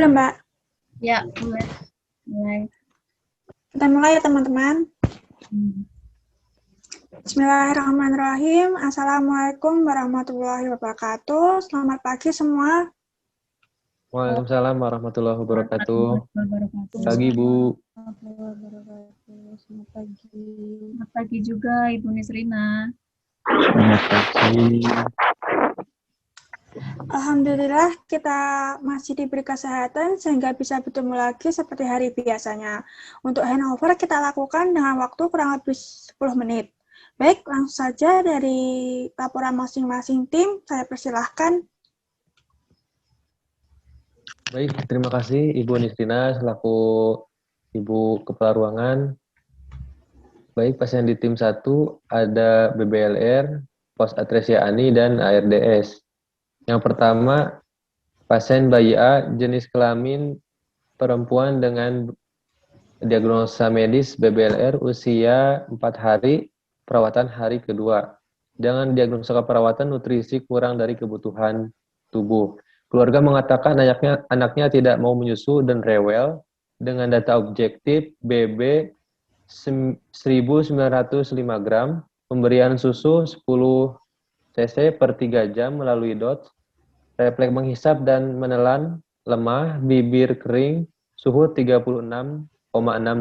belum, Mbak? Ya, boleh. Mulai. Kita mulai ya, teman-teman. Bismillahirrahmanirrahim. Assalamualaikum warahmatullahi wabarakatuh. Selamat pagi semua. Waalaikumsalam warahmatullahi wabarakatuh. Wabarakatuh. Pagi, Bu. Selamat pagi. Selamat pagi juga, Ibu Nisrina. Selamat pagi. Alhamdulillah kita masih diberi kesehatan sehingga bisa bertemu lagi seperti hari biasanya. Untuk handover kita lakukan dengan waktu kurang lebih 10 menit. Baik, langsung saja dari laporan masing-masing tim, saya persilahkan. Baik, terima kasih Ibu Nisrina selaku Ibu Kepala Ruangan. Baik, pasien di tim 1 ada BBLR, Pos Atresia Ani, dan ARDS. Yang pertama, pasien bayi A jenis kelamin perempuan dengan diagnosa medis BBLR usia 4 hari, perawatan hari kedua. Dengan diagnosa keperawatan nutrisi kurang dari kebutuhan tubuh. Keluarga mengatakan anaknya tidak mau menyusu dan rewel dengan data objektif BB 1905 gram, pemberian susu 10 cc per 3 jam melalui DOTS, refleks menghisap dan menelan lemah, bibir kering, suhu 36,6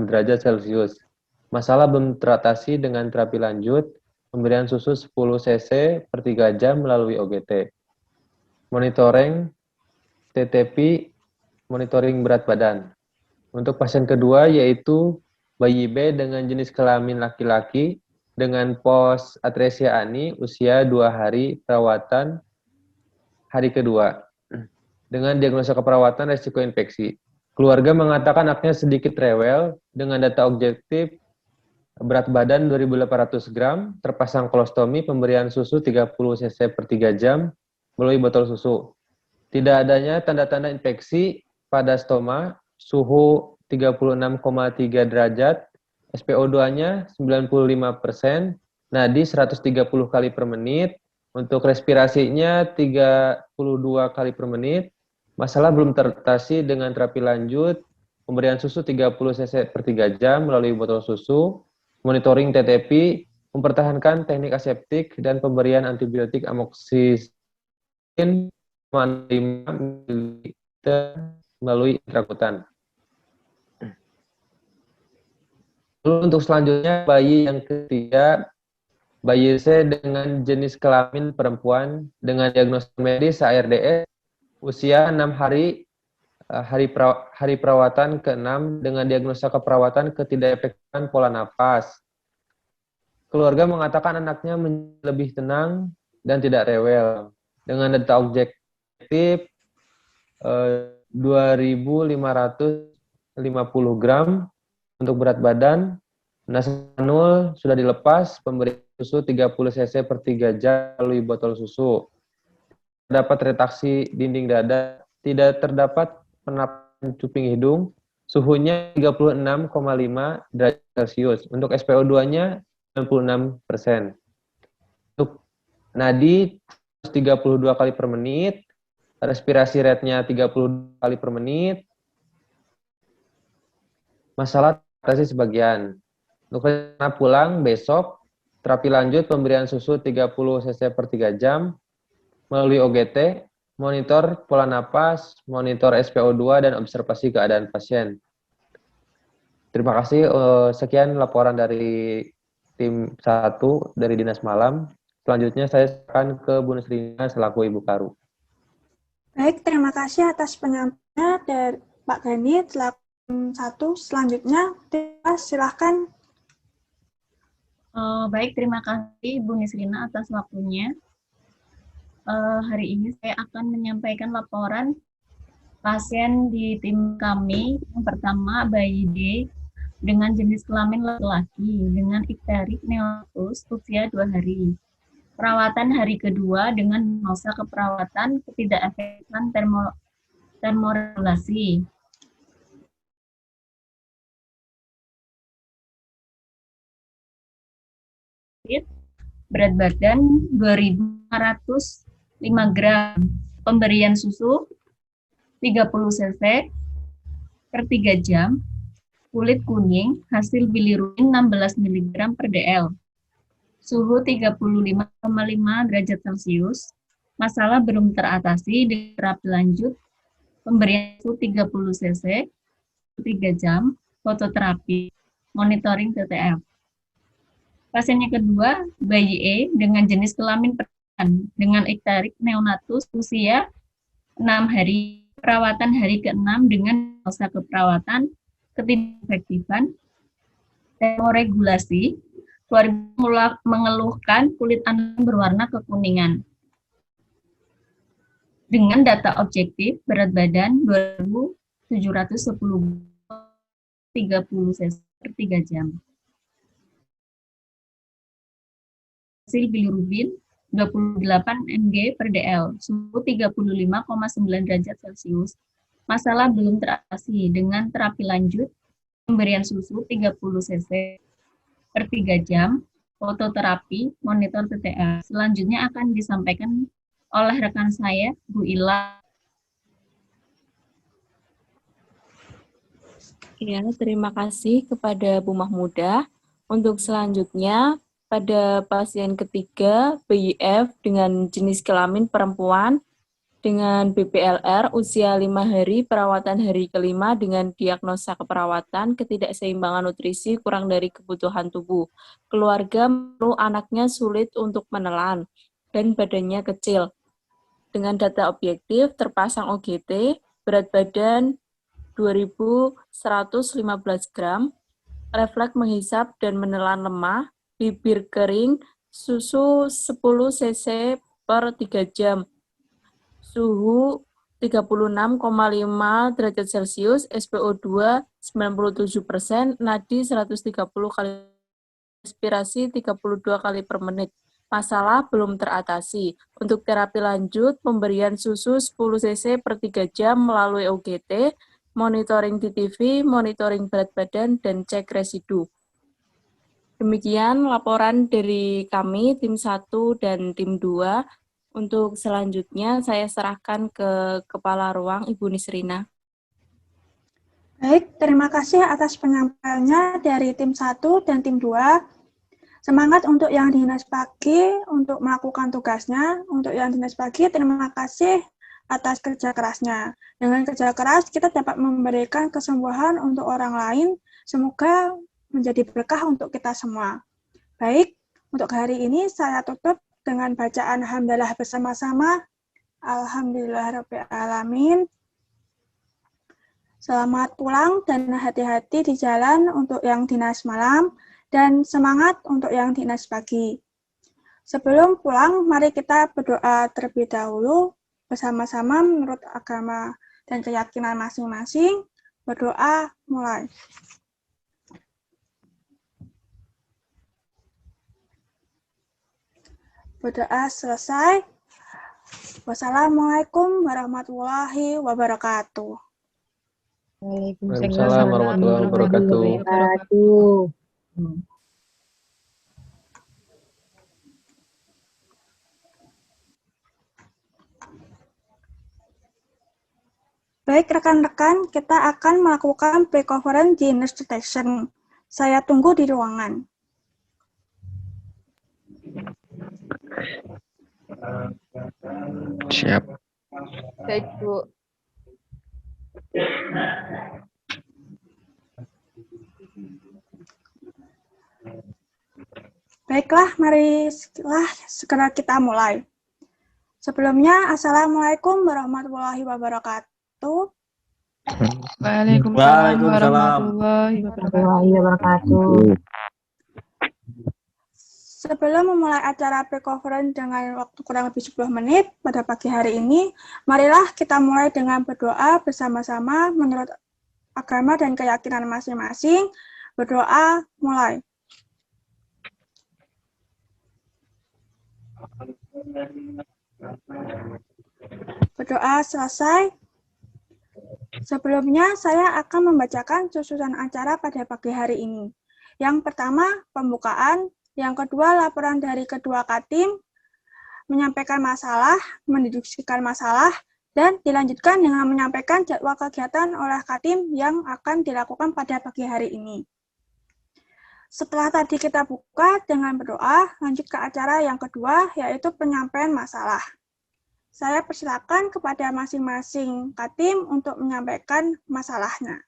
derajat Celcius. Masalah belum teratasi dengan terapi lanjut, pemberian susu 10 cc per 3 jam melalui OGT. Monitoring TTP, monitoring berat badan. Untuk pasien kedua yaitu bayi B dengan jenis kelamin laki-laki dengan pos atresia ani usia 2 hari perawatan hari kedua. Dengan diagnosa keperawatan resiko infeksi. Keluarga mengatakan anaknya sedikit rewel dengan data objektif berat badan 2.800 gram, terpasang kolostomi, pemberian susu 30 cc per 3 jam melalui botol susu. Tidak adanya tanda-tanda infeksi pada stoma, suhu 36,3 derajat, SPO2-nya 95%, nadi 130 kali per menit, untuk respirasinya 32 kali per menit, masalah belum teratasi dengan terapi lanjut, pemberian susu 30 cc per 3 jam melalui botol susu, monitoring TTP, mempertahankan teknik aseptik dan pemberian antibiotik amoksisilin 5 ml melalui intrakutan. Lalu untuk selanjutnya bayi yang ketiga, bayi C dengan jenis kelamin perempuan dengan diagnosa medis ARDS, usia 6 hari, hari perawatan ke-6 dengan diagnosa keperawatan ketidakefektifan pola nafas. Keluarga mengatakan anaknya lebih tenang dan tidak rewel. Dengan data objektif 2.550 gram untuk berat badan, nasanul sudah dilepas, pemberian susu 30 cc per 3 jam melalui botol susu. Terdapat retraksi dinding dada, tidak terdapat penapasan cuping hidung, suhunya 36,5 derajat Celcius. Untuk SPO2-nya 96%. Untuk nadi 32 kali per menit, respirasi rate-nya 30 kali per menit. Masalah teratasi sebagian. Untuk rencana pulang besok, terapi lanjut pemberian susu 30 cc per 3 jam melalui OGT, monitor pola napas, monitor SPO2 dan observasi keadaan pasien. Terima kasih. Sekian laporan dari tim 1 dari Dinas Malam. Selanjutnya saya akan ke Bu Nisrina selaku Ibu Karu. Baik, terima kasih atas penyampaiannya dari Pak Gani selaku tim 1. Selanjutnya, silahkan. Baik, terima kasih Ibu Nisrina atas waktunya. Hari ini saya akan menyampaikan laporan pasien di tim kami. Yang pertama, bayi D dengan jenis kelamin laki-laki dengan ikterik neonatus usia 2 hari. Perawatan hari kedua dengan diagnosa keperawatan ketidakefektifan termoregulasi. Berat badan 2.505 gram. Pemberian susu 30 cc per 3 jam, kulit kuning, hasil bilirubin 16 mg per dl, suhu 35,5 derajat Celcius, masalah belum teratasi dengan terapi lanjut, pemberian suhu 30 cc per 3 jam, fototerapi, monitoring TTF. Pasien yang kedua, bayi E dengan jenis kelamin perempuan dengan ikterik neonatus usia 6 hari, perawatan hari ke-6 dengan diagnosa keperawatan, ketidakefektifan, termoregulasi, keluarga mengeluhkan kulit anak berwarna kekuningan. Dengan data objektif, berat badan 2.710 30 cc per 3 jam. Hasil bilirubin 28 mg per dl, suhu 35,9 derajat Celcius. Masalah belum teratasi dengan terapi lanjut, pemberian susu 30 cc per 3 jam, fototerapi, monitor TTA. Selanjutnya akan disampaikan oleh rekan saya, Bu Ila. Ya, terima kasih kepada Bu Mahmudah. Untuk selanjutnya, pada pasien ketiga, BIF dengan jenis kelamin perempuan dengan BPLR usia 5 hari, perawatan hari ke-5 dengan diagnosa keperawatan, ketidakseimbangan nutrisi kurang dari kebutuhan tubuh. Keluarga mengeluh anaknya sulit untuk menelan dan badannya kecil. Dengan data objektif, terpasang OGT, berat badan 2.115 gram, refleks menghisap dan menelan lemah, bibir kering, susu 10 cc per 3 jam, suhu 36,5 derajat Celcius, SpO2 97%, nadi 130 kali, respirasi 32 kali per menit. Masalah belum teratasi. Untuk terapi lanjut, pemberian susu 10 cc per 3 jam melalui OGT, monitoring TTV, monitoring berat badan, dan cek residu. Demikian laporan dari kami, tim 1 dan tim 2. Untuk selanjutnya, saya serahkan ke Kepala Ruang, Ibu Nisrina. Baik, terima kasih atas penyampaiannya dari tim 1 dan tim 2. Semangat untuk yang dinas pagi untuk melakukan tugasnya. Untuk yang dinas pagi, terima kasih atas kerja kerasnya. Dengan kerja keras, kita dapat memberikan kesembuhan untuk orang lain. Semoga menjadi berkah untuk kita semua. Baik, untuk hari ini saya tutup dengan bacaan hamdalah bersama-sama. Alhamdulillahirabbil alamin. Selamat pulang dan hati-hati di jalan untuk yang dinas malam dan semangat untuk yang dinas pagi. Sebelum pulang, mari kita berdoa terlebih dahulu bersama-sama menurut agama dan keyakinan masing-masing. Berdoa mulai. Berdoa selesai. Wassalamualaikum warahmatullahi wabarakatuh. Waalaikumsalam warahmatullahi wabarakatuh. Baik rekan-rekan, kita akan melakukan pre-conference di nurse station. Saya tunggu di ruangan. Siap. Baik, Bu. Baiklah, marilah segera kita mulai. Sebelumnya, Assalamualaikum warahmatullahi wabarakatuh. Waalaikumsalam warahmatullahi wabarakatuh. Sebelum memulai acara pre-conference dengan waktu kurang lebih 10 menit pada pagi hari ini, marilah kita mulai dengan berdoa bersama-sama menurut agama dan keyakinan masing-masing. Berdoa mulai. Berdoa selesai. Sebelumnya, saya akan membacakan susunan acara pada pagi hari ini. Yang pertama, pembukaan. Yang kedua, laporan dari kedua Katim, menyampaikan masalah, mendiskusikan masalah, Dan dilanjutkan dengan menyampaikan jadwal kegiatan oleh Katim yang akan dilakukan pada pagi hari ini. Setelah tadi kita buka dengan berdoa, lanjut ke acara yang kedua, yaitu penyampaian masalah. Saya persilakan kepada masing-masing Katim untuk menyampaikan masalahnya.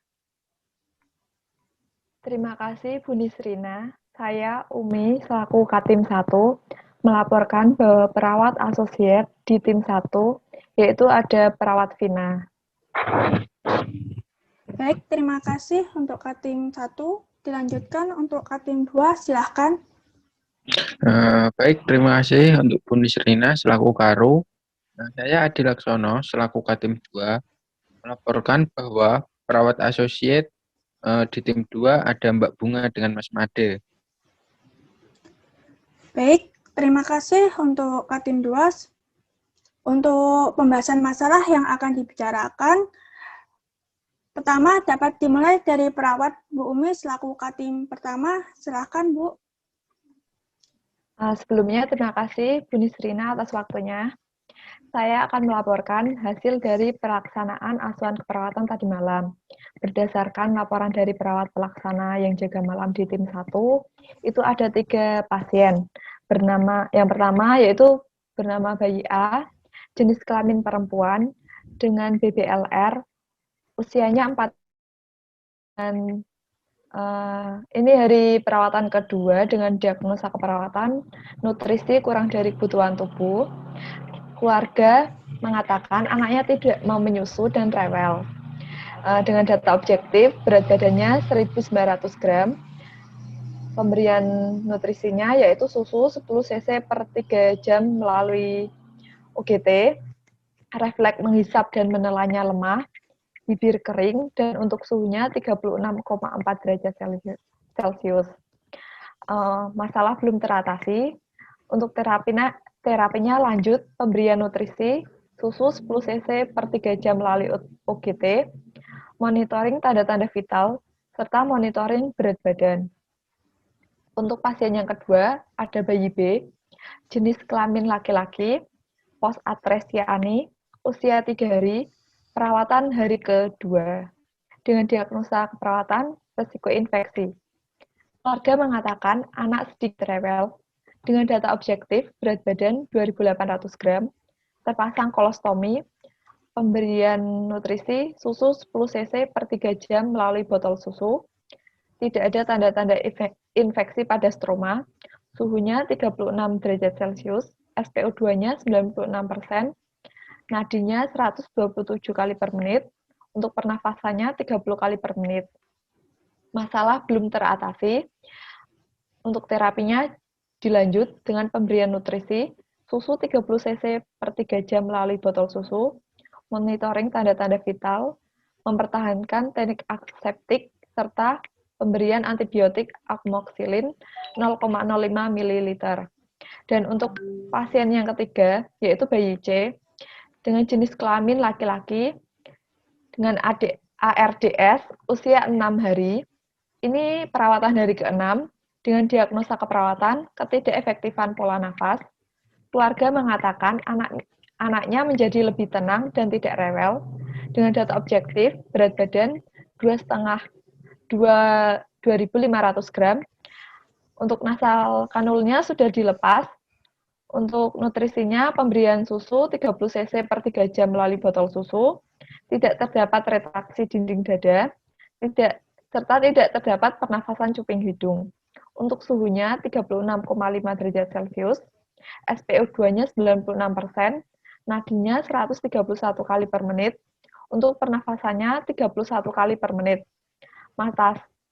Terima kasih Bu Nisrina. Saya Umi selaku Katim 1 melaporkan bahwa perawat asosiat di tim 1 yaitu ada perawat Vina. Baik, terima kasih untuk Katim 1. Dilanjutkan untuk Katim 2, silahkan. Baik, terima kasih untuk Bu Nisrina selaku Karo. Saya Adi Laksono selaku Katim 2 melaporkan bahwa perawat asosiat di tim 2 ada Mbak Bunga dengan Mas Made. Baik, terima kasih untuk Katim 2. Untuk pembahasan masalah yang akan dibicarakan, pertama dapat dimulai dari perawat Bu Umi selaku Katim pertama. Silahkan, Bu. Sebelumnya terima kasih Bu Nisrina atas waktunya. Saya akan melaporkan hasil dari pelaksanaan asuhan keperawatan tadi malam. Berdasarkan laporan dari perawat pelaksana yang jaga malam di tim 1, itu ada 3 pasien. Yang pertama yaitu bernama bayi A, jenis kelamin perempuan, dengan BBLR, usianya 4 dan ini hari perawatan kedua dengan diagnosa keperawatan, nutrisi kurang dari kebutuhan tubuh. Keluarga mengatakan anaknya tidak mau menyusu dan rewel. Dengan data objektif, berat badannya 1.900 gram. Pemberian nutrisinya yaitu susu 10 cc per 3 jam melalui UGT, refleks menghisap dan menelannya lemah, bibir kering, dan untuk suhunya 36,4 derajat Celcius. Masalah belum teratasi. Untuk terapinya lanjut pemberian nutrisi, susu 10 cc per 3 jam melalui UGT, monitoring tanda-tanda vital, serta monitoring berat badan. Untuk pasien yang kedua, ada bayi B, jenis kelamin laki-laki, post atresia ani, usia 3 hari, perawatan hari kedua. Dengan diagnosa keperawatan, risiko infeksi. Keluarga mengatakan anak sedikit rewel. Dengan data objektif, berat badan 2.800 gram, terpasang kolostomi, pemberian nutrisi, susu 10 cc per 3 jam melalui botol susu, tidak ada tanda-tanda infeksi pada stroma, suhunya 36 derajat Celcius, SPO2-nya 96%, nadinya 127 kali per menit, untuk pernafasannya 30 kali per menit. Masalah belum teratasi. Untuk terapinya dilanjut dengan pemberian nutrisi, susu 30 cc per 3 jam melalui botol susu, monitoring tanda-tanda vital, mempertahankan teknik aseptik, serta pemberian antibiotik amoxicillin 0,05 ml. Dan untuk pasien yang ketiga, yaitu bayi C, dengan jenis kelamin laki-laki, dengan ARDS, usia 6 hari, ini perawatan hari ke-6, dengan diagnosa keperawatan, ketidakefektifan pola nafas. Keluarga mengatakan anaknya menjadi lebih tenang dan tidak rewel. Dengan data objektif, berat badan 2,500 gram. Untuk nasal kanulnya sudah dilepas. Untuk nutrisinya, pemberian susu 30 cc per 3 jam melalui botol susu. Tidak terdapat retraksi dinding dada. Serta tidak terdapat pernafasan cuping hidung. Untuk suhunya 36,5 derajat Celcius, SPO2-nya 96%, nadinya 131 kali per menit, untuk pernafasannya 31 kali per menit.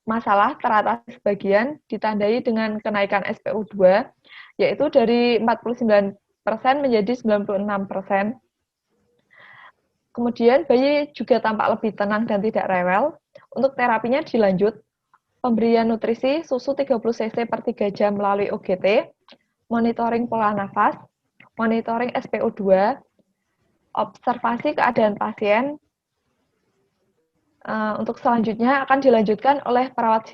Masalah teratasi sebagian ditandai dengan kenaikan SPO2, yaitu dari 49% menjadi 96%. Kemudian bayi juga tampak lebih tenang dan tidak rewel. Untuk terapinya dilanjut, pemberian nutrisi susu 30 cc per 3 jam melalui UGT, monitoring pola nafas, monitoring SPO2, observasi keadaan pasien. Untuk selanjutnya akan dilanjutkan oleh perawat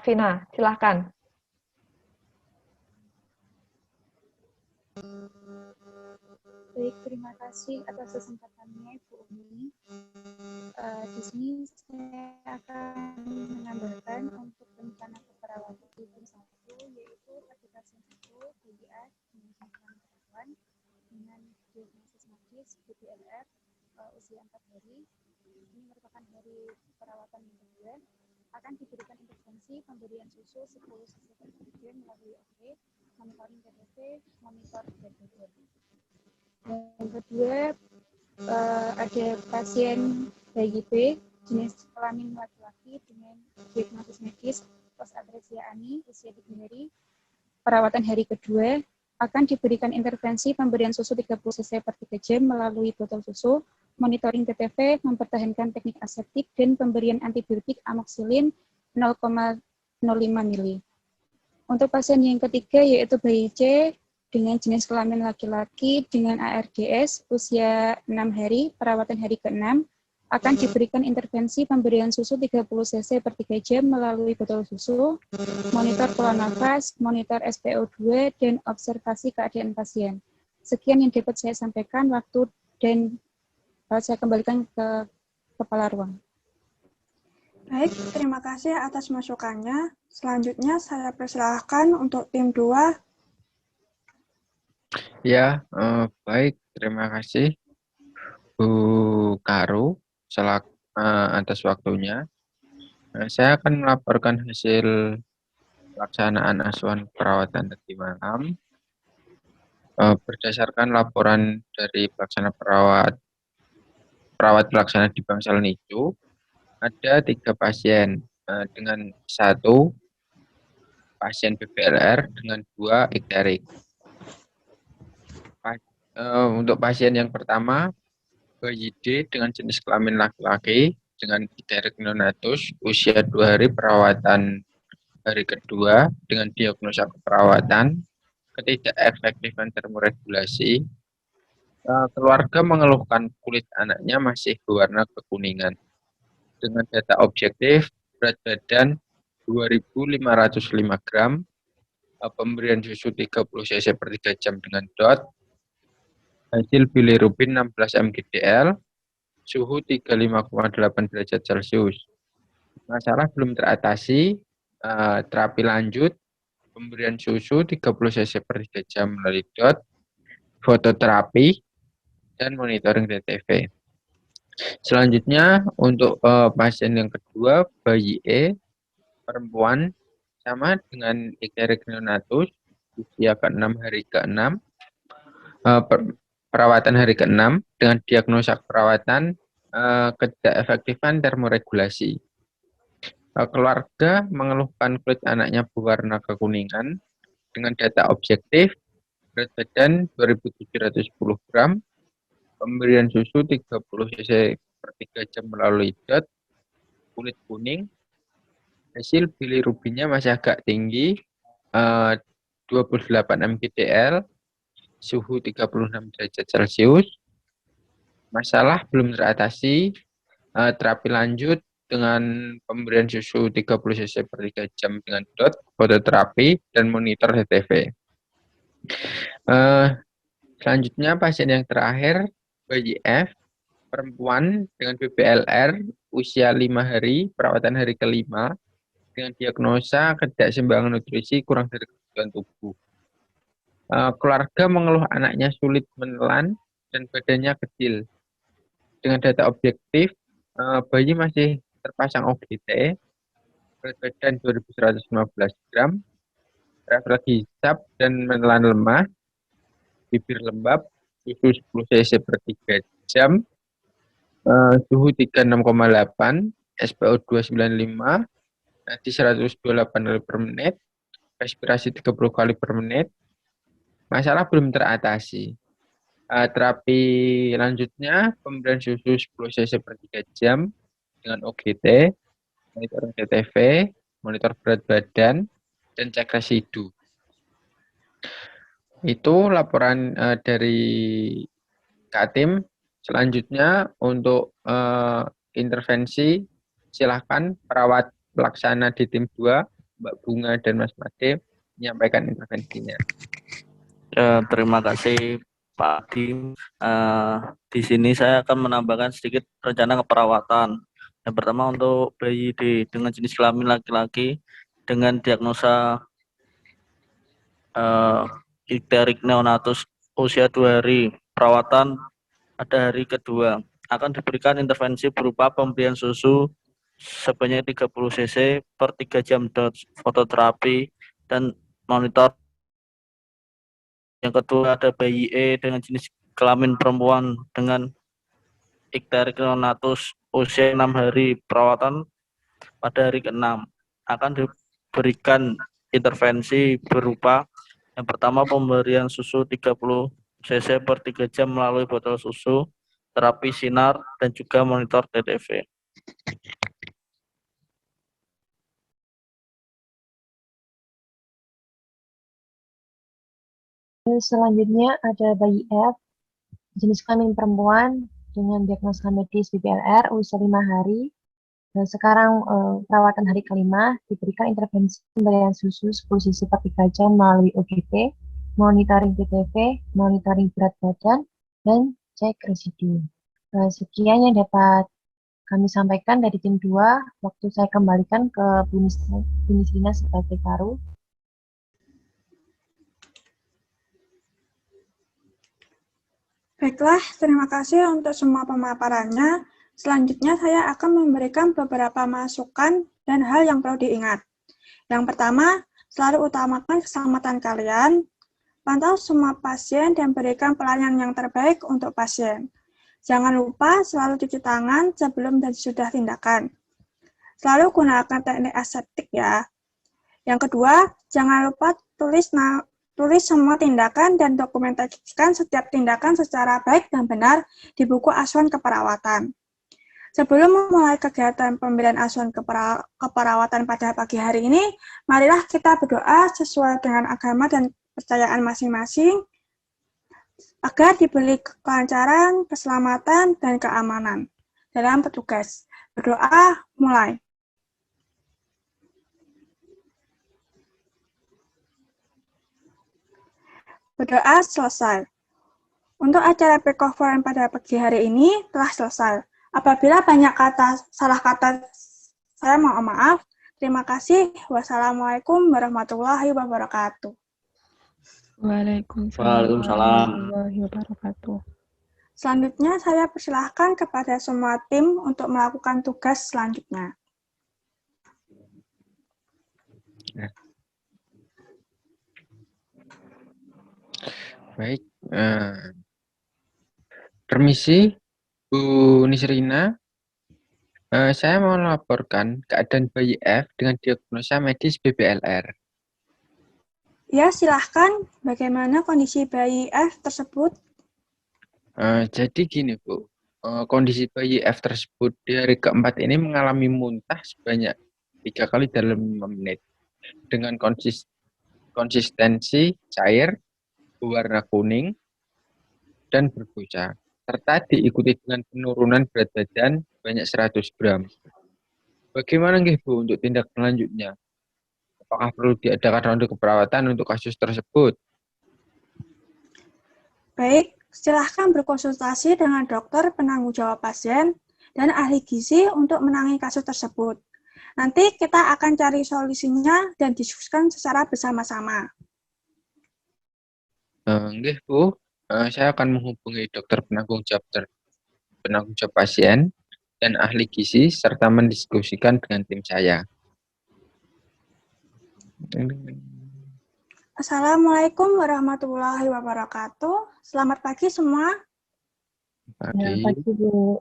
Vina. Silakan. Baik, terima kasih atas kesempatannya, Bu Umi. Di sini saya akan menambahkan untuk rencana keperawatan di tim 1, yaitu pada pasien 1, BDA dengan jangkauan perawatan dengan diagnosis medis BPLR usia 4 hari. Ini merupakan hari perawatan yang kedua. Akan diberikan intervensi pemberian susu 10 cc per jam melalui OP, monitoring TTV, monitor berat badan. Yang kedua, ada pasien bayi B jenis kelamin laki-laki dengan diagnosis medis post-atresia ani usia 3 hari. Perawatan hari kedua akan diberikan intervensi pemberian susu 30 cc per 3 jam melalui botol susu, monitoring TTV, mempertahankan teknik aseptik, dan pemberian antibiotik amoxicillin 0,05 mili. Untuk pasien yang ketiga yaitu bayi C dengan jenis kelamin laki-laki dengan ARDS usia 6 hari, perawatan hari ke-6, akan diberikan intervensi pemberian susu 30 cc per 3 jam melalui botol susu, monitor pola nafas, monitor SpO2, dan observasi keadaan pasien. Sekian yang dapat saya sampaikan, waktu dan saya kembalikan ke kepala ruang. Baik, terima kasih atas masukannya. Selanjutnya saya persilahkan untuk tim 2. Ya, baik. Terima kasih Bu Karu atas waktunya. Saya akan melaporkan hasil pelaksanaan asuhan perawatan tadi malam. Berdasarkan laporan dari pelaksana perawat pelaksana di Bangsal Nicu, ada 3 pasien dengan 1 pasien BPLR dengan 2 ikterik. Untuk pasien yang pertama, bayi D dengan jenis kelamin laki-laki dengan ikterik neonatus usia 2 hari, perawatan hari kedua dengan diagnosa keperawatan, ketidakefektifan termoregulasi. Keluarga mengeluhkan kulit anaknya masih berwarna kekuningan. Dengan data objektif, berat badan 2.505 gram, pemberian susu 30 cc per 3 jam dengan DOT, hasil bilirubin 16 mgdl, suhu 35,8 derajat Celcius. Masalah belum teratasi, terapi lanjut, pemberian susu 30 cc per 3 jam melalui DOT, fototerapi, dan monitoring TTV. Selanjutnya, untuk pasien yang kedua, bayi E, perempuan, sama dengan ikterik neonatus, usia ke-6 hari ke-6, perawatan hari ke-6 dengan diagnosa perawatan ketidakefektifan termoregulasi. Keluarga mengeluhkan kulit anaknya berwarna kekuningan dengan data objektif, berat badan 2.710 gram, pemberian susu 30 cc per 3 jam melalui DOT, kulit kuning, hasil bilirubinnya masih agak tinggi, 28 mgdl, suhu 36 derajat Celcius. Masalah belum teratasi, terapi lanjut dengan pemberian susu 30 cc per 3 jam dengan DOT, fototerapi, dan monitor TTV. Selanjutnya pasien yang terakhir, bayi F, perempuan dengan BPLR, usia 5 hari, perawatan hari ke-5, dengan diagnosa ketidakseimbangan nutrisi kurang dari kebutuhan tubuh. Keluarga mengeluh anaknya sulit menelan dan badannya kecil. Dengan data objektif, bayi masih terpasang OGT, berat badan 2.115 gram, refleks hisap dan menelan lemah, bibir lembab, susu 10 cc per 3 jam, suhu 36,8, SpO2 95, nadi 128 kali per menit, respirasi 30 kali per menit. Masalah belum teratasi. Terapi lanjutnya, pemberian susu 10 cc per 3 jam dengan OGT, monitor TTV, monitor berat badan, dan cek residu. Itu laporan dari Katim. Selanjutnya untuk intervensi, silakan perawat pelaksana di tim 2, Mbak Bunga dan Mas Made, menyampaikan intervensinya. Terima kasih Pak Adi. Di sini saya akan menambahkan sedikit rencana keperawatan. Yang pertama untuk bayi dengan jenis kelamin laki-laki dengan diagnosa ikterik neonatus usia 2 hari. Perawatan pada hari kedua. Akan diberikan intervensi berupa pemberian susu sebanyak 30 cc per 3 jam fototerapi dan monitor. Yang kedua ada bayi E dengan jenis kelamin perempuan dengan ikterik neonatus usia 6 hari. Perawatan pada hari ke-6 akan diberikan intervensi berupa yang pertama pemberian susu 30 cc per 3 jam melalui botol susu, terapi sinar, dan juga monitor TTV. Selanjutnya ada bayi F, jenis kelamin perempuan dengan diagnosa medis BPLR usia 5 hari. Dan sekarang perawatan hari kelima diberikan intervensi pemberian susu 10 cc per 3 jam melalui OGT, monitoring TTV, monitoring berat badan, dan cek residu. Sekian yang dapat kami sampaikan dari tim 2. Waktu saya kembalikan ke Bu Nisrina sebagai Karu. Baiklah, terima kasih untuk semua pemaparannya. Selanjutnya saya akan memberikan beberapa masukan dan hal yang perlu diingat. Yang pertama, selalu utamakan keselamatan kalian. Pantau semua pasien dan berikan pelayanan yang terbaik untuk pasien. Jangan lupa selalu cuci tangan sebelum dan sesudah tindakan. Selalu gunakan teknik aseptik ya. Yang kedua, jangan lupa tulis semua tindakan dan dokumentasikan setiap tindakan secara baik dan benar di buku asuhan keperawatan. Sebelum memulai kegiatan pemberian asuhan keperawatan pada pagi hari ini, marilah kita berdoa sesuai dengan agama dan kepercayaan masing-masing agar diberi kelancaran, keselamatan, dan keamanan dalam petugas. Berdoa mulai. Berdoa selesai. Untuk acara pre-conference pada pagi hari ini telah selesai. Apabila banyak salah kata, saya mohon maaf. Terima kasih. Wassalamualaikum warahmatullahi wabarakatuh. Waalaikumsalam warahmatullahi wabarakatuh. Selanjutnya, saya persilahkan kepada semua tim untuk melakukan tugas selanjutnya. Baik, permisi Bu Nisrina, saya mau melaporkan keadaan bayi F dengan diagnosa medis BBLR. Ya, silahkan. Bagaimana kondisi bayi F tersebut? Jadi gini Bu, kondisi bayi F tersebut di hari keempat ini mengalami muntah sebanyak 3 kali dalam 5 menit dengan konsistensi cair, berwarna kuning, dan berbusa, serta diikuti dengan penurunan berat badan banyak 100 gram. Bagaimana nggih Bu untuk tindak selanjutnya? Apakah perlu diadakan ronde keperawatan untuk kasus tersebut? Baik, silahkan berkonsultasi dengan dokter penanggung jawab pasien dan ahli gizi untuk menangani kasus tersebut. Nanti kita akan cari solusinya dan diskusikan secara bersama-sama. Nggih Bu, saya akan menghubungi dokter penanggung jawab pasien dan ahli gizi serta mendiskusikan dengan tim saya. Assalamualaikum warahmatullahi wabarakatuh. Selamat pagi semua. Selamat pagi Bu.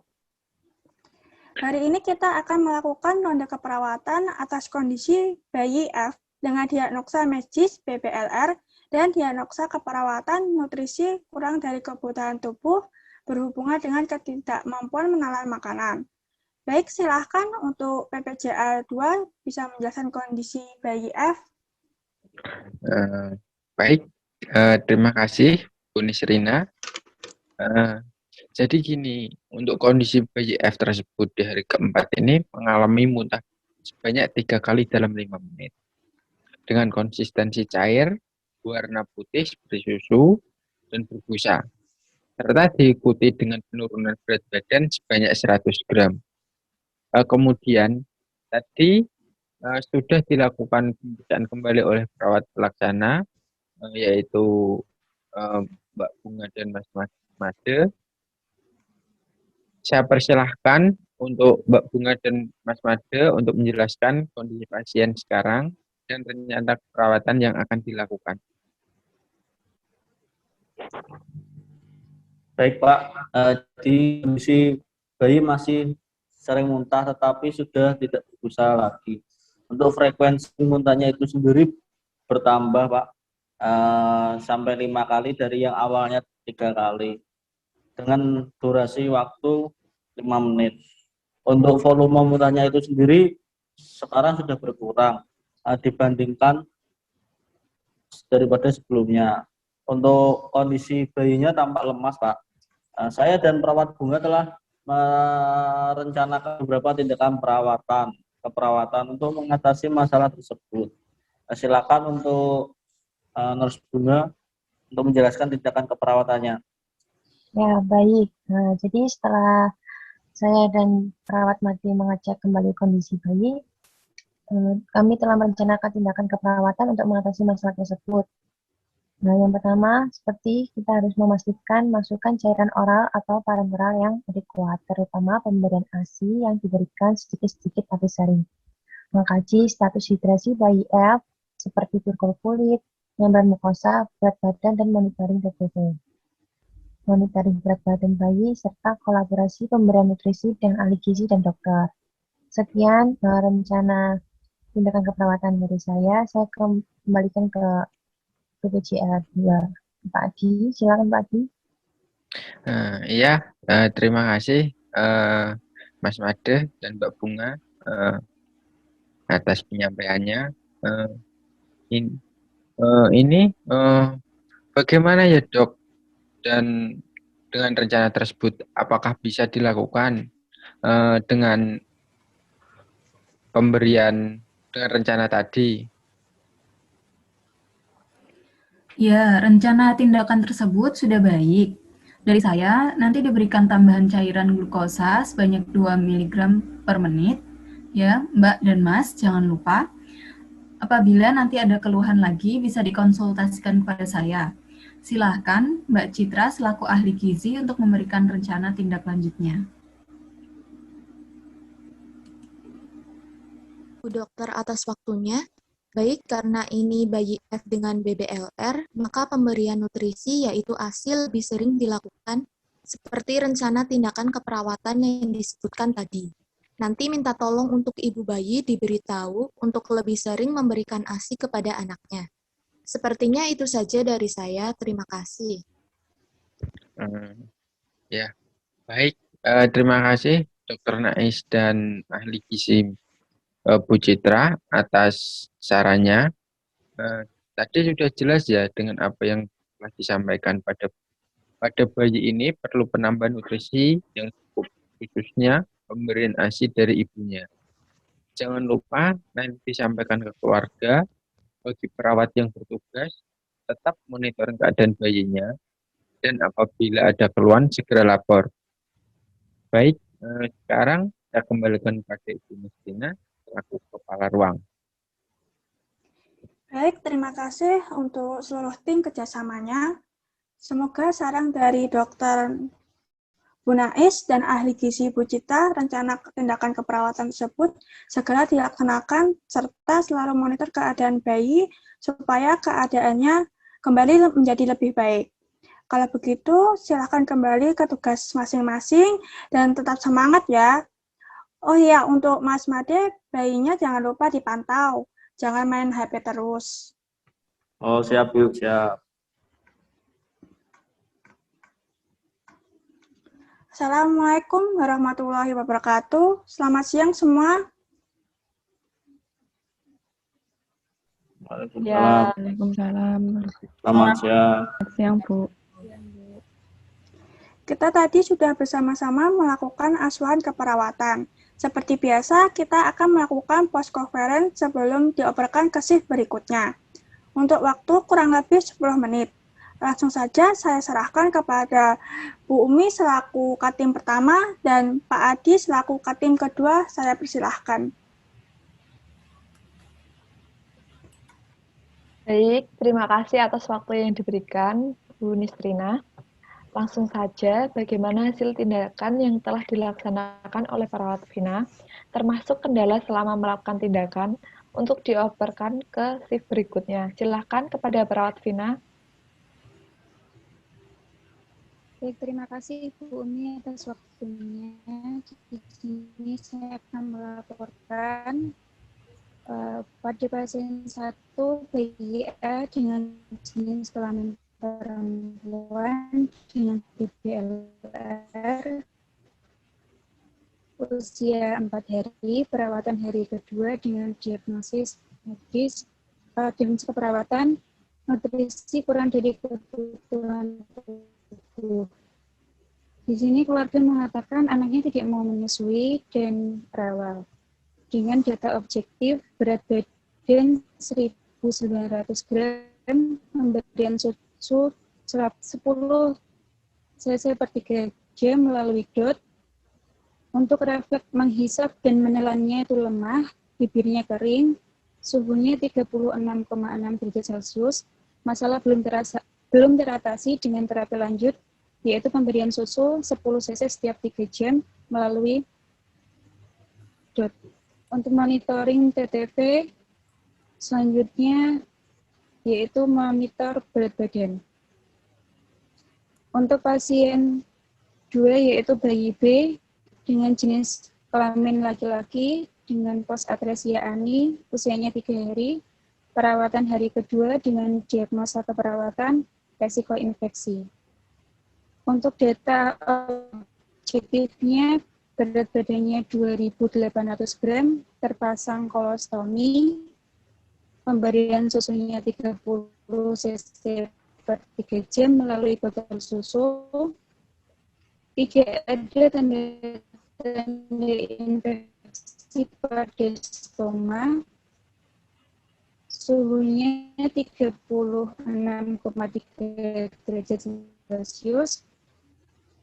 Hari ini kita akan melakukan ronde keperawatan atas kondisi bayi F dengan diagnosa medis BPLR dan diagnosa keperawatan nutrisi kurang dari kebutuhan tubuh berhubungan dengan ketidakmampuan menelan makanan. Baik, silahkan untuk PPJA 2 bisa menjelaskan kondisi bayi F. Baik, terima kasih Bu Nisrina. Jadi gini, untuk kondisi bayi F tersebut di hari keempat ini mengalami muntah sebanyak 3 kali dalam 5 menit. Dengan konsistensi cair, warna putih seperti susu, dan berbusa, serta diikuti dengan penurunan berat badan sebanyak 100 gram. Kemudian tadi sudah dilakukan pemeriksaan kembali oleh perawat pelaksana, yaitu Mbak Bunga dan Mas Made. Saya persilahkan untuk Mbak Bunga dan Mas Made untuk menjelaskan kondisi pasien sekarang dan rencana perawatan yang akan dilakukan. Baik Pak, di kondisi bayi masih sering muntah tetapi sudah tidak berusaha lagi. Untuk frekuensi muntahnya itu sendiri bertambah Pak, sampai 5 kali dari yang awalnya 3 kali dengan durasi waktu 5 menit. Untuk volume muntahnya itu sendiri sekarang sudah berkurang dibandingkan daripada sebelumnya. Untuk kondisi bayinya tampak lemas Pak. Saya dan perawat Bunga telah merencanakan beberapa tindakan keperawatan untuk mengatasi masalah tersebut. Silakan untuk Nurse Bunga untuk menjelaskan tindakan keperawatannya. Ya, baik. Nah, jadi setelah saya dan perawat Made mengecek kembali kondisi bayi, kami telah merencanakan tindakan keperawatan untuk mengatasi masalah tersebut. Nah, yang pertama, seperti kita harus memastikan masukkan cairan oral atau parenteral yang adekuat, terutama pemberian ASI yang diberikan sedikit-sedikit tapi sering. Mengkaji status hidrasi bayi F, seperti turgor kulit, membran mukosa, berat badan, dan monitoring TBC. Monitoring berat badan bayi, serta kolaborasi pemberian nutrisi dengan ahli gizi dan dokter. Sekian rencana tindakan keperawatan dari saya kembalikan ke PPJR 2. Pak Adi, silakan Pak Adi. Iya, terima kasih Mas Made dan Mbak Bunga atas penyampaiannya. Ini bagaimana ya Dok? Dan dengan rencana tersebut, apakah bisa dilakukan dengan pemberian dengan rencana tadi? Ya, rencana tindakan tersebut sudah baik. Dari saya, nanti diberikan tambahan cairan glukosa sebanyak 2 mg per menit. Ya, Mbak dan Mas, jangan lupa. Apabila nanti ada keluhan lagi, bisa dikonsultasikan kepada saya. Silahkan Mbak Citra selaku ahli gizi untuk memberikan rencana tindak lanjutnya. Bu Dokter atas waktunya. Baik, karena ini bayi F dengan BBLR, maka pemberian nutrisi yaitu ASI lebih sering dilakukan seperti rencana tindakan keperawatan yang disebutkan tadi. Nanti minta tolong untuk ibu bayi diberitahu untuk lebih sering memberikan ASI kepada anaknya. Sepertinya itu saja dari saya. Terima kasih. Ya, baik. Terima kasih Dr. Nais dan ahli gizi Bu Citra atas sarannya. Tadi sudah jelas ya dengan apa yang telah disampaikan pada bayi ini perlu penambahan nutrisi yang cukup, khususnya pemberian ASI dari ibunya. Jangan lupa nanti disampaikan ke keluarga, bagi perawat yang bertugas tetap monitoring keadaan bayinya dan apabila ada keluhan segera lapor. Baik, sekarang saya kembalikan pada Ibu Mustina selaku kepala ruang. Baik, terima kasih untuk seluruh tim kerjasamanya. Semoga saran dari Dr. Bu Nais dan ahli gizi Bu Citra, rencana tindakan keperawatan tersebut segera dilaksanakan serta selalu monitor keadaan bayi supaya keadaannya kembali menjadi lebih baik. Kalau begitu, silakan kembali ke tugas masing-masing dan tetap semangat ya. Oh iya, untuk Mas Made, bayinya jangan lupa dipantau. Jangan main HP terus. Oh, siap Bu, siap. Assalamualaikum warahmatullahi wabarakatuh. Selamat siang semua. Waalaikumsalam. Selamat siang. Selamat siang, Bu. Kita tadi sudah bersama-sama melakukan asuhan keperawatan. Seperti biasa, kita akan melakukan post-conference sebelum dioperasikan ke shift berikutnya. Untuk waktu kurang lebih 10 menit. Langsung saja saya serahkan kepada Bu Umi selaku Katim pertama dan Pak Adi selaku Katim kedua. Saya persilahkan. Baik, terima kasih atas waktu yang diberikan, Bu Nisrina. Langsung saja, bagaimana hasil tindakan yang telah dilaksanakan oleh perawat Vina, termasuk kendala selama melakukan tindakan, untuk dioperkan ke shift berikutnya. Silakan kepada perawat Vina. Baik, terima kasih Bu Umi atas waktunya. Di sini saya akan melaporkan pada pasien 1 BIA dengan jenis kelamin perempuan dengan BBLR usia 4 hari, perawatan hari kedua dengan diagnosis medis, diagnosis keperawatan, nutrisi kurang dari kebutuhan tubuh. Di sini keluarga mengatakan anaknya tidak mau menyusui dan rewel. Dengan data objektif, berat badan 1.900 gram, pemberian susu 10 cc per 3 jam melalui DOT. Untuk refleks menghisap dan menelannya itu lemah, bibirnya kering, suhunya 36,6 derajat Celcius. Masalah belum teratasi dengan terapi lanjut, yaitu pemberian susu 10 cc setiap 3 jam melalui DOT. Untuk monitoring TTV, selanjutnya yaitu monitor berat badan. Untuk pasien 2 yaitu bayi B dengan jenis kelamin laki-laki dengan post-atresia ani, usianya 3 hari, perawatan hari kedua dengan diagnosa keperawatan resiko infeksi. Untuk data objektifnya, berat badannya 2.800 gram, terpasang kolostomi, pemberian susunya 30 cc per 3 jam melalui botol susu, tidak ada tanda infeksi pada stoma, suhunya 36,3 derajat Celcius,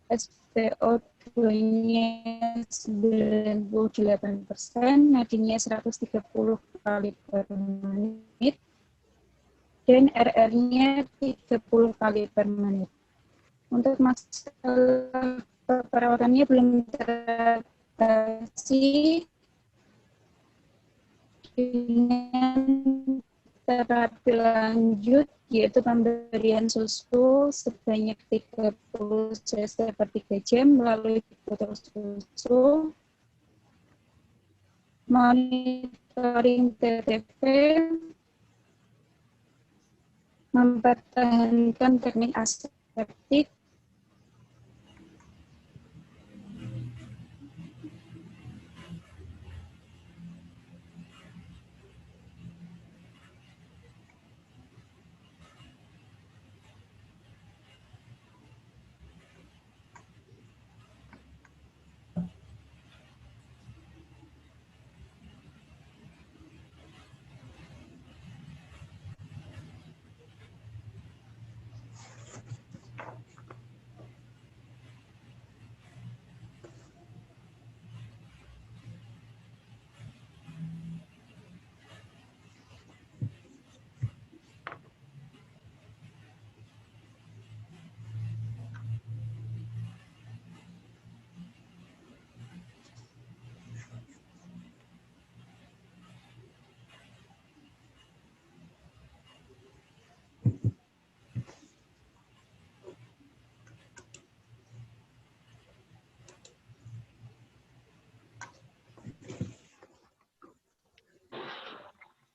SpO2-nya 98%, nadinya 130 kali per menit, dan RR-nya 30 kali per menit. Untuk masalah perawatannya belum teratasi dengan terapi lanjut, yaitu pemberian susu sebanyak 30 cc per 3 jam melalui botol susu, monitoring TTV, mempertahankan teknik aseptik,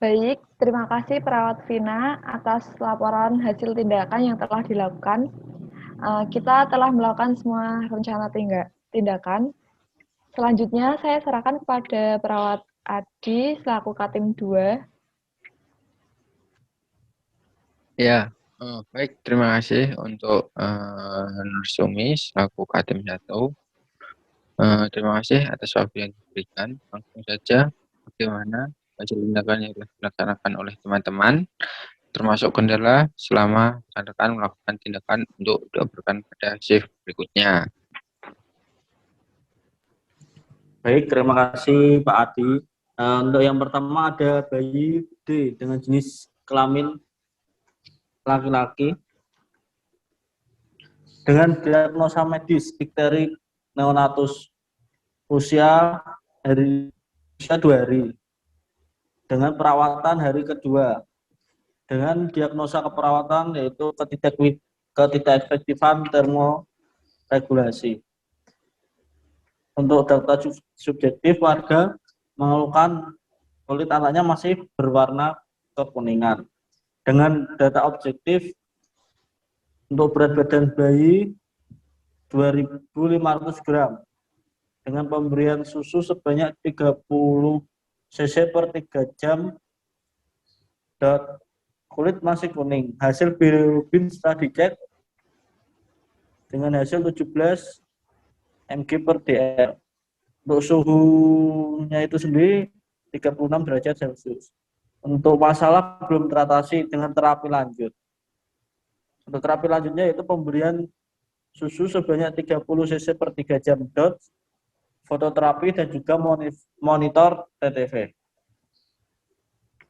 Baik, terima kasih Perawat Vina atas laporan hasil tindakan yang telah dilakukan. Kita telah melakukan semua rencana tindakan. Selanjutnya saya serahkan kepada Perawat Adi selaku Katim 2. Ya, baik, terima kasih untuk Nursumi selaku Katim 1. Terima kasih atas waktu yang diberikan. Langsung saja, bagaimana hasil tindakan yang telah dilaksanakan oleh teman-teman. termasuk kendala selama rekan melakukan tindakan untuk dioperasikan pada shift berikutnya. Baik, terima kasih Pak Adi. Untuk yang pertama ada bayi D dengan jenis kelamin laki-laki dengan diagnosa medis difteri neonatus usia 2 hari dengan perawatan hari kedua dengan diagnosa keperawatan yaitu ketidakefektifan termoregulasi. Untuk data subjektif, warga mengeluhkan kulit anaknya masih berwarna kekuningan. Dengan data objektif, untuk berat badan bayi 2.500 gram dengan pemberian susu sebanyak 30 cc per 3 jam, kulit masih kuning. Hasil bilirubin setelah dicek dengan hasil 17 mg per dl. Untuk suhunya itu sendiri 36 derajat Celcius. Untuk masalah belum teratasi dengan terapi lanjut. Untuk terapi lanjutnya yaitu pemberian susu sebanyak 30 cc per 3 jam dot, fototerapi dan juga monitor TTV.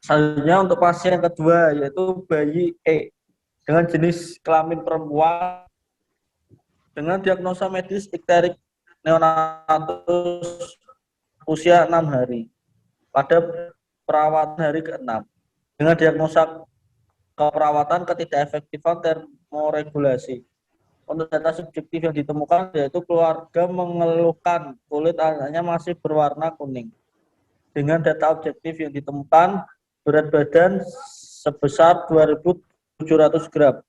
Selanjutnya untuk pasien yang kedua yaitu bayi E dengan jenis kelamin perempuan dengan diagnosa medis ikterik neonatus usia 6 hari pada perawatan hari ke-6 dengan diagnosa keperawatan ketidakefektifan termoregulasi. Untuk data subjektif yang ditemukan yaitu keluarga mengeluhkan kulit anaknya masih berwarna kuning. Dengan data objektif yang ditemukan berat badan sebesar 2.700 gram.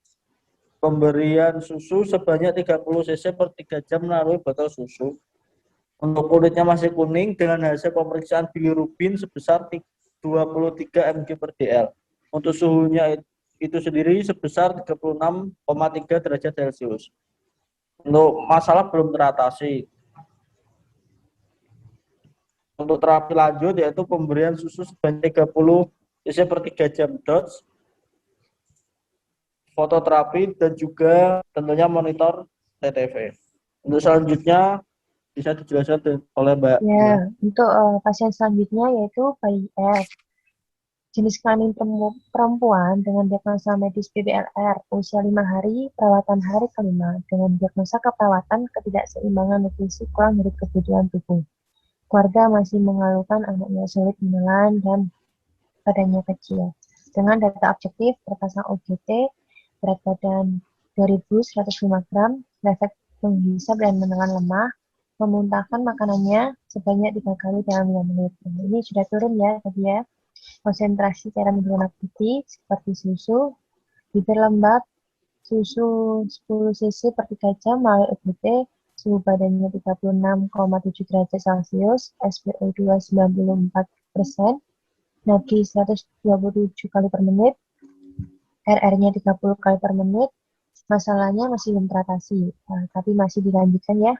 Pemberian susu sebanyak 30 cc per 3 jam melalui botol susu. Untuk kulitnya masih kuning dengan hasil pemeriksaan bilirubin sebesar 23 mg per dl. Untuk suhunya itu sendiri sebesar 36,3 derajat Celcius. Untuk masalah belum teratasi. Untuk terapi lanjut yaitu pemberian susu sebanyak 30 cc per 3 jam dot, fototerapi dan juga tentunya monitor TTV. Untuk selanjutnya bisa dijelaskan oleh Mbak. Ya, untuk pasien selanjutnya yaitu bayi F. Jenis kelamin perempuan dengan diagnosa medis BBLR, usia 5 hari, perawatan hari kelima, dengan diagnosa keperawatan ketidakseimbangan nutrisi kurang dari kebutuhan tubuh. Keluarga masih mengeluhkan anaknya sulit menelan dan badannya kecil. Dengan data objektif terpasang OGT, berat badan 2.105 gram, refleks menghisap dan menelan lemah, memuntahkan makanannya sebanyak 3 kali dalam 5 menit. Nah, ini sudah turun ya tadi ya. Konsentrasi cairan berwarna putih seperti susu, bibir lembab, susu 10 cc per 3 jam melalui OGT, suhu badannya 36,7 derajat Celcius, SpO2 94%, nadi 127 kali per menit, RR-nya 30 kali per menit. Masalahnya masih belum teratasi, tapi masih dilanjutkan ya.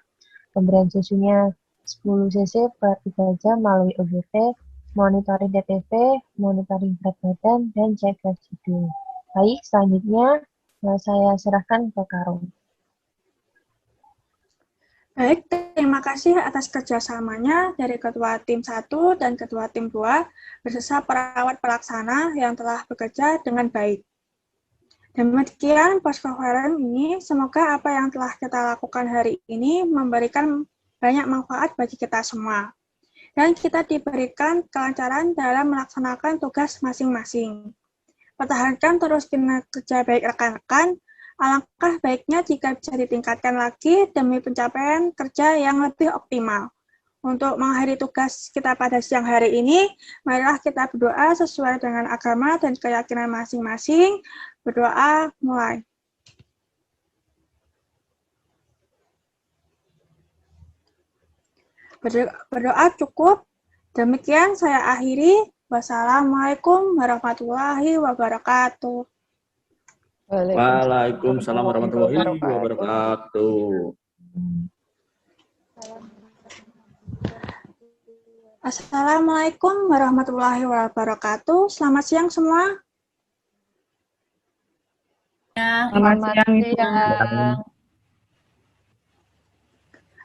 Pemberian susunya 10 cc per 3 jam melalui OGT, monitoring DTV, monitoring berat badan, dan cek residu. Baik, selanjutnya saya serahkan ke Karung. Baik, terima kasih atas kerjasamanya dari Ketua Tim 1 dan Ketua Tim 2 beserta perawat pelaksana yang telah bekerja dengan baik. Demikian post-conference ini, semoga apa yang telah kita lakukan hari ini memberikan banyak manfaat bagi kita semua. Dan kita diberikan kelancaran dalam melaksanakan tugas masing-masing. Pertahankan terus kinerja baik rekan-rekan, alangkah baiknya jika bisa ditingkatkan lagi demi pencapaian kerja yang lebih optimal. Untuk mengakhiri tugas kita pada siang hari ini, marilah kita berdoa sesuai dengan agama dan keyakinan masing-masing. Berdoa mulai. Berdoa cukup. Demikian saya akhiri. Wassalamualaikum warahmatullahi wabarakatuh. Waalaikumsalam warahmatullahi wabarakatuh. Assalamualaikum warahmatullahi wabarakatuh. Selamat siang semua. Selamat siang.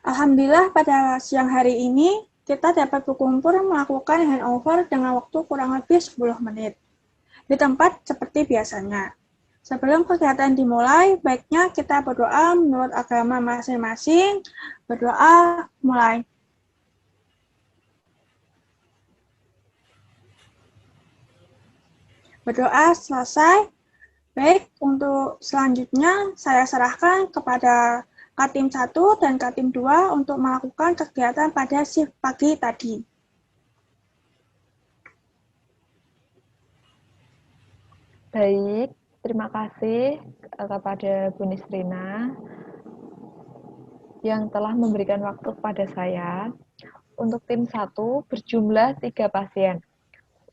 Alhamdulillah pada siang hari ini kita dapat berkumpul melakukan handover dengan waktu kurang lebih 10 menit di tempat seperti biasanya. Sebelum kegiatan dimulai, baiknya kita berdoa menurut agama masing-masing. Berdoa mulai. Berdoa selesai. Baik, untuk selanjutnya saya serahkan kepada Katim 1 dan Katim 2 untuk melakukan kegiatan pada shift pagi tadi. Baik, terima kasih kepada Bu Nisrina yang telah memberikan waktu kepada saya. Untuk tim 1 berjumlah 3 pasien.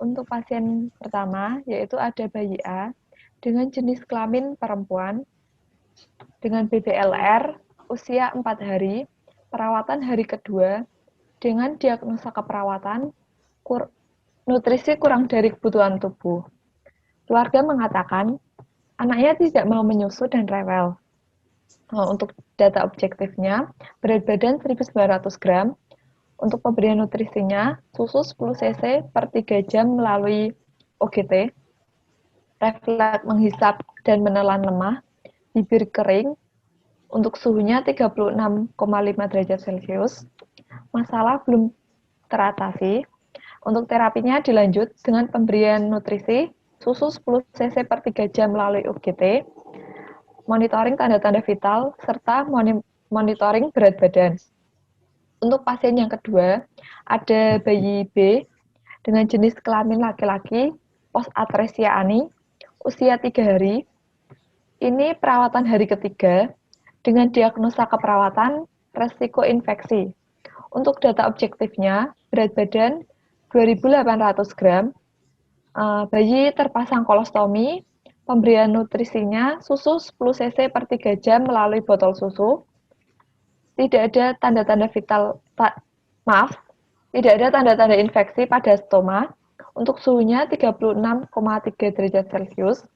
Untuk pasien pertama, yaitu ada bayi A dengan jenis kelamin perempuan, dengan BBLR, usia 4 hari, perawatan hari kedua, dengan diagnosa keperawatan, nutrisi kurang dari kebutuhan tubuh. Keluarga mengatakan, anaknya tidak mau menyusu dan rewel. Untuk data objektifnya, berat badan 1.900 gram, untuk pemberian nutrisinya, susu 10 cc per 3 jam melalui OGT, refleks menghisap dan menelan lemah, bibir kering, untuk suhunya 36,5 derajat Celcius, masalah belum teratasi, untuk terapinya dilanjut dengan pemberian nutrisi, susu 10 cc per 3 jam melalui UGT, monitoring tanda-tanda vital, serta monitoring berat badan. Untuk pasien yang kedua, ada bayi B dengan jenis kelamin laki-laki, post atresia ani, usia 3 hari. Ini perawatan hari ketiga dengan diagnosa keperawatan resiko infeksi. Untuk data objektifnya, berat badan 2.800 gram, bayi terpasang kolostomi, pemberian nutrisinya susu 10 cc per 3 jam melalui botol susu. Tidak ada tanda-tanda vital, tidak ada tanda-tanda infeksi pada stoma. Untuk suhunya 36,3 derajat Celcius.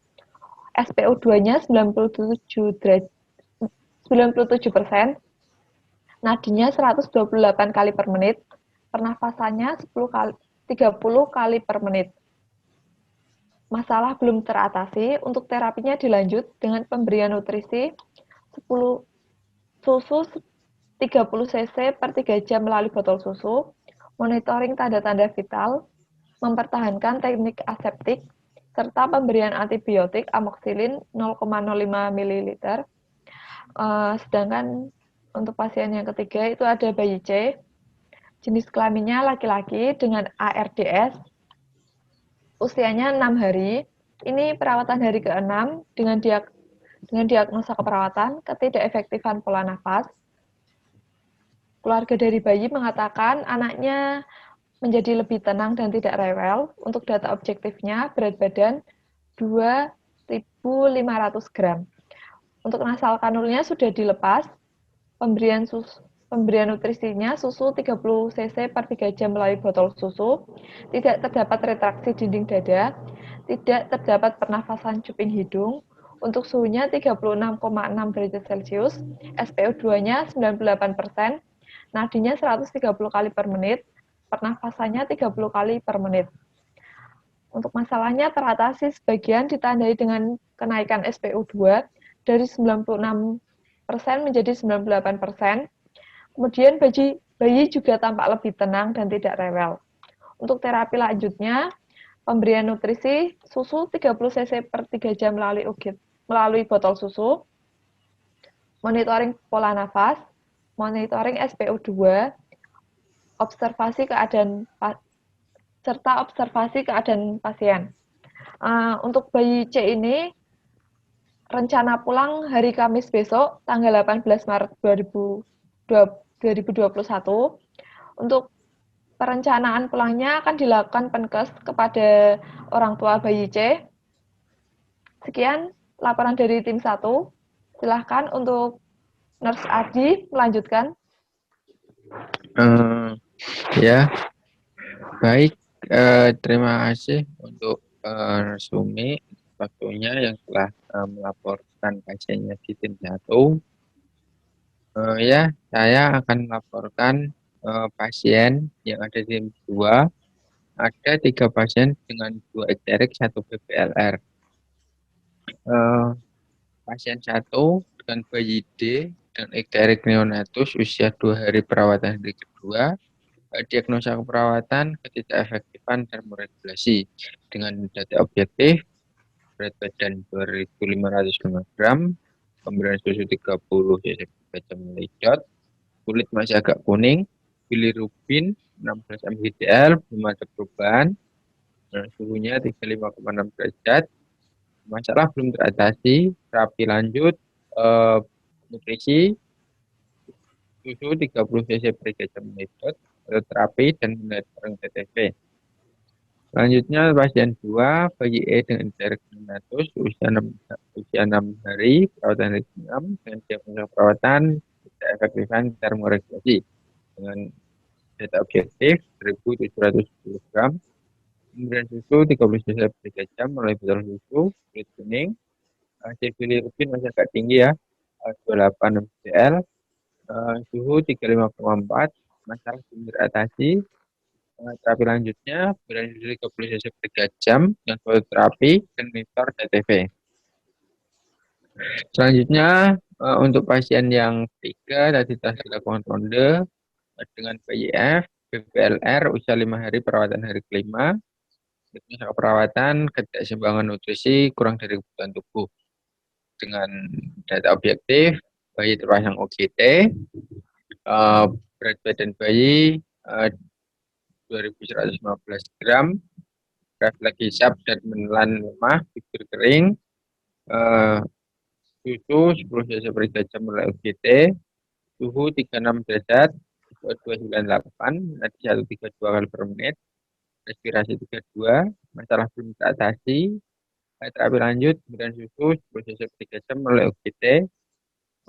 SPO2-nya 97%. Nadinya 128 kali per menit. Pernafasannya 30 kali per menit. Masalah belum teratasi, untuk terapinya dilanjut dengan pemberian nutrisi susu 30 cc per 3 jam melalui botol susu, monitoring tanda-tanda vital, mempertahankan teknik aseptik, serta pemberian antibiotik amoxicillin 0,05 ml. Sedangkan untuk pasien yang ketiga itu ada bayi C, jenis kelaminnya laki-laki dengan ARDS, usianya 6 hari. Ini perawatan hari ke-6 dengan diagnosa keperawatan, ketidakefektifan pola nafas. Keluarga dari bayi mengatakan anaknya menjadi lebih tenang dan tidak rewel. Untuk data objektifnya, berat badan 2.500 gram. Untuk nasal kanulnya sudah dilepas, pemberian nutrisinya susu 30 cc per 3 jam melalui botol susu, tidak terdapat retraksi dinding dada, tidak terdapat pernafasan cuping hidung, untuk suhunya 36,6 derajat Celcius, SPO2-nya 98%, nadinya 130 kali per menit, pernafasannya 30 kali per menit. Untuk masalahnya teratasi, sebagian ditandai dengan kenaikan SPO2 dari 96% menjadi 98%. Kemudian bayi juga tampak lebih tenang dan tidak rewel. Untuk terapi lanjutnya, pemberian nutrisi susu 30 cc per 3 jam melalui botol susu, monitoring pola nafas, monitoring SPO2, observasi keadaan pasien. Untuk bayi C ini, rencana pulang hari Kamis besok, tanggal 18 Maret 2021. Untuk perencanaan pulangnya akan dilakukan Penkes kepada orang tua bayi C. Sekian laporan dari tim 1. Silahkan untuk Nurse Ardi melanjutkan. Ya, baik. Terima kasih untuk Nurse Umi waktunya yang telah melaporkan pasiennya di tim 1. Ya, saya akan melaporkan pasien yang ada di tim 2. Ada 3 pasien dengan 2 ekterik, 1 BPLR. Pasien 1 dengan bayi D dan ekterik neonatus usia 2 hari perawatan hari kedua. Diagnosa keperawatan ketidakefektifan termoregulasi dengan data objektif berat badan 2.505 gram, pemberian susu 30 cc per jam melidot, kulit masih agak kuning, bilirubin 16 mgdl, belum ada perubahan, suhunya 35,6 derajat, masalah belum teratasi, terapi lanjut, nutrisi, susu 30 cc per jam melidot, terapi dan monitoring TTV. Selanjutnya pasien 2, bayi E dengan ekterik neonatus usia 6 hari, perawatan hari 6 dengan diagnosa perawatan tidak efektifan termoregulasi dengan data objektif 1.710 gram, pemberian susu 30 cc per 3 jam melalui botol susu, kulit kuning, hasil bilirubin masih agak tinggi ya, 28 mgdl, suhu 35,4, masalah belum teratasi. Terapi lanjutnya pemberian susu 30 cc per 3 jam dengan fototerapi dan monitor TTV. Selanjutnya untuk pasien yang 3 tadi telah dilakukan ronde dengan BIF, BPLR usia 5 hari perawatan hari kelima, perawatan ketidakseimbangan nutrisi kurang dari kebutuhan tubuh dengan data objektif bayi terpasang OGT, berat badan bayi 2.115 gram, refleks hisap dan menelan lemah, bibir kering, susu 10 cc per 3 jam melalui UGT, suhu 36 derajat, 298, nadi 132 kali per menit, respirasi 32, masalah belum teratasi, terapi lanjut, kemudian susu 10 cc per 3 jam melalui UGT,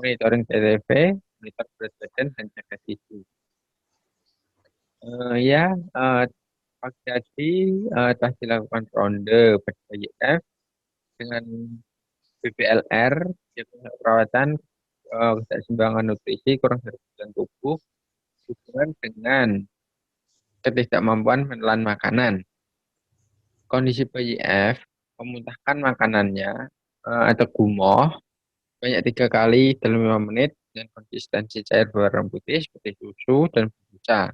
monitoring TTV, monitor berat badan dan jaga tisu. Pagi tadi telah dilakukan ronde pada BIF dengan BPLR, perawatan ketidakseimbangan nutrisi kurang dari kebutuhan tubuh, hubungan dengan ketidakmampuan menelan makanan. Kondisi BIF memuntahkan makanannya atau gumoh banyak 3 kali dalam 5 menit dengan konsistensi cair berwarna putih seperti susu dan busa.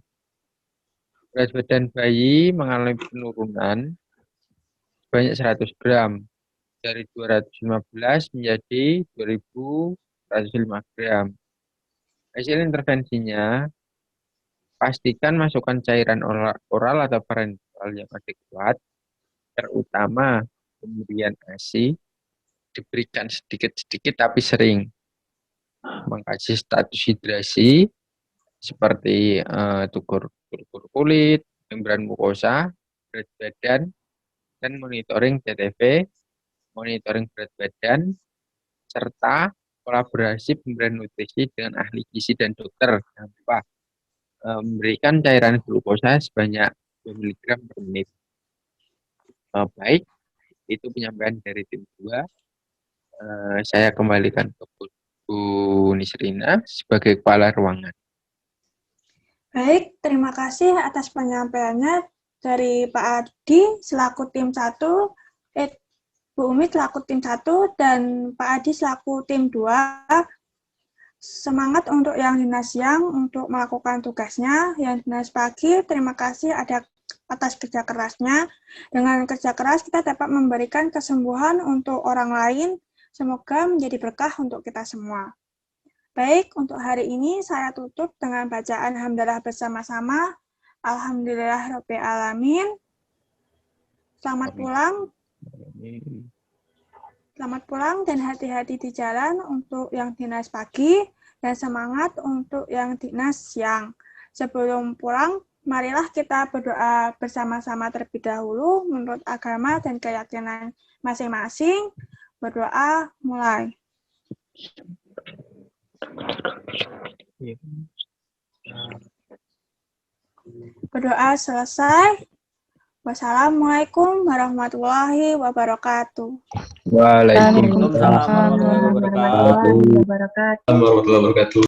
Berat badan bayi mengalami penurunan sebanyak 100 gram dari 215 menjadi 2.105 gram. Hasil intervensinya, pastikan masukkan cairan oral atau parenteral yang adekuat, terutama pemberian ASI, diberikan sedikit-sedikit tapi sering. Mengkaji status hidrasi seperti tukur kulit, membran mukosa, berat badan, dan monitoring TTV, monitoring berat badan, serta kolaborasi pemberian nutrisi dengan ahli gizi dan dokter. Jangan lupa memberikan cairan glukosa sebanyak 2 mg per menit. Baik, itu penyampaian dari tim 2. Saya kembalikan ke Bu Nisrina sebagai kepala ruangan. Baik, terima kasih atas penyampaiannya dari Pak Adi selaku tim 1, Bu Umi selaku tim 1, dan Pak Adi selaku tim 2. Semangat untuk yang dinas siang untuk melakukan tugasnya. Yang dinas pagi, terima kasih atas kerja kerasnya. Dengan kerja keras kita dapat memberikan kesembuhan untuk orang lain. Semoga menjadi berkah untuk kita semua. Baik, untuk hari ini saya tutup dengan bacaan hamdalah bersama-sama. Alhamdulillahirabbil alamin. Selamat pulang. Selamat pulang dan hati-hati di jalan untuk yang dinas pagi dan semangat untuk yang dinas siang. Sebelum pulang, marilah kita berdoa bersama-sama terlebih dahulu menurut agama dan keyakinan masing-masing. Berdoa mulai. Berdoa selesai. Wassalamualaikum warahmatullahi wabarakatuh. Waalaikumsalam Waalaikumsalam warahmatullahi wabarakatuh. warahmatullahi wabarakatuh. Warahmatullahi wabarakatuh.